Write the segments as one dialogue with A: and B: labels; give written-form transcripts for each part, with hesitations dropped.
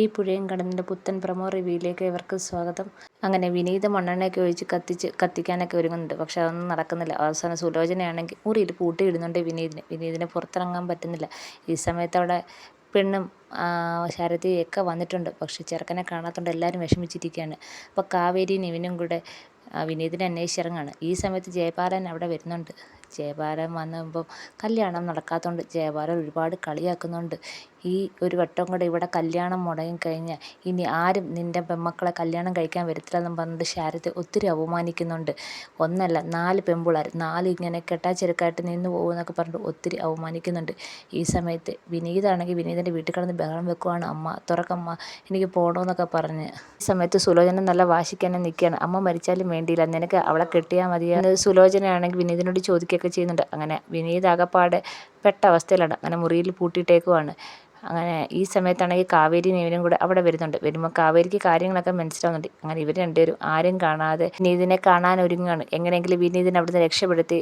A: ഈ പുഴയും കടലിൻ്റെ പുത്തൻ പ്രൊമോ റിവ്യൂയിലേക്ക് ഇവർക്ക് സ്വാഗതം. അങ്ങനെ വിനീത് മണ്ണെണ്ണയൊക്കെ ഒഴിച്ച് കത്തിക്കാനൊക്കെ ഒരുങ്ങുന്നുണ്ട്. പക്ഷെ അതൊന്നും നടക്കുന്നില്ല. അവസാനം സുലോചനയാണെങ്കിൽ മുറിയിൽ പൂട്ടിയിടുന്നുണ്ട് വിനീതിനെ പുറത്തിറങ്ങാൻ പറ്റുന്നില്ല. ഈ സമയത്ത് അവിടെ പെണ്ണും ശാരദയൊക്കെ വന്നിട്ടുണ്ട്. പക്ഷെ ചെറുക്കനെ കാണാത്തതുകൊണ്ട് എല്ലാവരും വിഷമിച്ചിരിക്കുകയാണ്. അപ്പോൾ കാവേരിയും നിവിനും കൂടെ വിനീതിനെ അന്വേഷിച്ചിറങ്ങാണ്. ഈ സമയത്ത് ജയപാലൻ അവിടെ വരുന്നുണ്ട്. ജയപാലൻ വന്നപ്പം കല്യാണം നടക്കാത്തതുകൊണ്ട് ജയപാലൻ ഒരുപാട് കളിയാക്കുന്നുണ്ട്. ഈ ഒരു വട്ടം കൂടെ ഇവിടെ കല്യാണം മുടങ്ങിക്കഴിഞ്ഞാൽ ഇനി ആരും നിൻ്റെ പെൺമക്കളെ കല്യാണം കഴിക്കാൻ വരത്തില്ലെന്നും പറഞ്ഞിട്ട് ശാരദ ഒത്തിരി അവമാനിക്കുന്നുണ്ട്. ഒന്നല്ല 4 പെൺപിള്ളേർ 4 ഇങ്ങനെ കെട്ടാച്ചെരുക്കായിട്ട് നിന്ന് പോകുമെന്നൊക്കെ പറഞ്ഞിട്ട് ഒത്തിരി അവമാനിക്കുന്നുണ്ട്. ഈ സമയത്ത് വിനീതാണെങ്കിൽ വിനീതിൻ്റെ വീട്ടിൽ കിടന്ന് ബഹളം വെക്കുവാണ്. അമ്മ തുറക്കമ്മ, എനിക്ക് പോകണമെന്നൊക്കെ പറഞ്ഞ്. ഈ സമയത്ത് സുലോചന നല്ല വാശിക്ക് തന്നെ നിൽക്കുകയാണ്. അമ്മ മരിച്ചാലും വേണ്ടിയില്ല, നിനക്ക് അവളെ കെട്ടിയാൽ മതിയെന്ന് സുലോചനയാണെങ്കിൽ വിനീതിനോട് ചോദിക്കുകയൊക്കെ ചെയ്യുന്നുണ്ട്. അങ്ങനെ വിനീത് ആകപ്പാടെ പെട്ട അവസ്ഥയിലാണ്. അങ്ങനെ മുറിയിൽ പൂട്ടിയിട്ടേക്കുവാണ്. അങ്ങനെ ഈ സമയത്താണെങ്കിൽ കാവേരി നിവിനും കൂടെ അവിടെ വരുന്നുണ്ട്. വരുമ്പോൾ കാവേരിക്ക് കാര്യങ്ങളൊക്കെ മനസ്സിലാവുന്നുണ്ട്. അങ്ങനെ ഇവർ രണ്ടുപേരും ആരും കാണാതെ വിനീതിനെ കാണാൻ ഒരുങ്ങുകയാണ്. എങ്ങനെയെങ്കിലും വിനീതിനെ അവിടുന്ന് രക്ഷപ്പെടുത്തി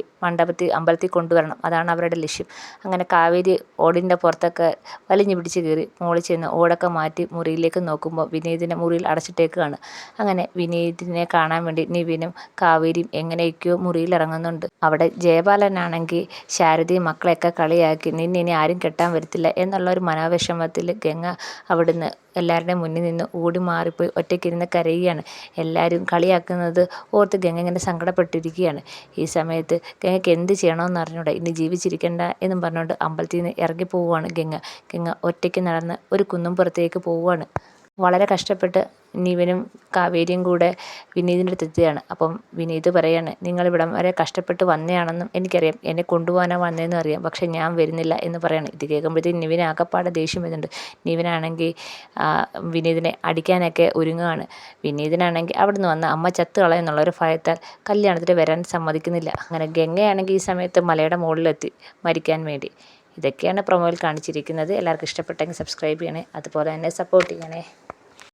A: അമ്പലത്തിൽ കൊണ്ടുവരണം, അതാണ് അവരുടെ ലക്ഷ്യം. അങ്ങനെ കാവേരി ഓടിൻ്റെ പുറത്തൊക്കെ വലിഞ്ഞു പിടിച്ച് കയറി മുകളിൽ ചെന്ന് ഓടൊക്കെ മാറ്റി മുറിയിലേക്ക് നോക്കുമ്പോൾ വിനീതിനെ മുറിയിൽ അടച്ചിട്ടേക്കാണ്. അങ്ങനെ വിനീതിനെ കാണാൻ വേണ്ടി നിവിനും കാവേരിയും എങ്ങനെയൊക്കെയോ മുറിയിൽ ഇറങ്ങുന്നുണ്ട്. അവിടെ ജയപാലനാണെങ്കിൽ ശാരദയും മക്കളെയൊക്കെ കളിയാക്കി നിന്നിനി ആരും കെട്ടാൻ വരത്തില്ല എന്നുള്ള ഒരു മനോവിഷമത്തിൽ ഗംഗ അവിടുന്ന് എല്ലാവരുടെയും മുന്നിൽ നിന്ന് ഓടി മാറിപ്പോയി ഒറ്റയ്ക്കിരുന്ന് കരയുകയാണ്. എല്ലാവരും കളിയാക്കുന്നത് ഓർത്ത് ഗംഗ ഇങ്ങനെ സങ്കടപ്പെട്ടിരിക്കുകയാണ്. ഈ സമയത്ത് ഗംഗയ്ക്ക് എന്ത് ചെയ്യണമെന്ന് അറിഞ്ഞൂടാ. ഇനി ജീവിച്ചിരിക്കണ്ട എന്നും പറഞ്ഞുകൊണ്ട് അമ്പലത്തിൽ നിന്ന് ഇറങ്ങി പോവുകയാണ് ഗംഗ ഒറ്റയ്ക്ക് നടന്ന് ഒരു കുന്നുംപുറത്തേക്ക് പോവുകയാണ്. വളരെ കഷ്ടപ്പെട്ട് നിവിനും കാവേരിയും കൂടെ വിനീതിൻ്റെ അടുത്ത് എത്തുകയാണ്. അപ്പം വിനീത് പറയാണ്, നിങ്ങളിവിടം വരെ കഷ്ടപ്പെട്ട് വന്നതാണെന്നും എനിക്കറിയാം, എന്നെ കൊണ്ടുപോകാനാണ് വന്നതെന്നും അറിയാം, പക്ഷെ ഞാൻ വരുന്നില്ല എന്ന് പറയാണ്. ഇത് കേൾക്കുമ്പോഴത്തേക്കും നിവിന് ആകപ്പാടെ ദേഷ്യം വരുന്നുണ്ട്. നിവിനാണെങ്കിൽ വിനീതിനെ അടിക്കാനൊക്കെ ഒരുങ്ങുകയാണ്. വിനീതിനാണെങ്കിൽ അവിടുന്ന് വന്ന് അമ്മ ചത്ത് കളയെന്നുള്ളൊരു ഭയത്താൽ കല്യാണത്തിന് വരാൻ സമ്മതിക്കുന്നില്ല. അങ്ങനെ ഗംഗയാണെങ്കിൽ ഈ സമയത്ത് മലയുടെ മുകളിലെത്തി മരിക്കാൻ വേണ്ടി. ഇതൊക്കെയാണ് പ്രൊമോയിൽ കാണിച്ചിരിക്കുന്നത്. എല്ലാവർക്കും ഇഷ്ടപ്പെട്ടെങ്കിൽ സബ്സ്ക്രൈബ് ചെയ്യണേ, അതുപോലെ തന്നെ സപ്പോർട്ട് ചെയ്യണേ.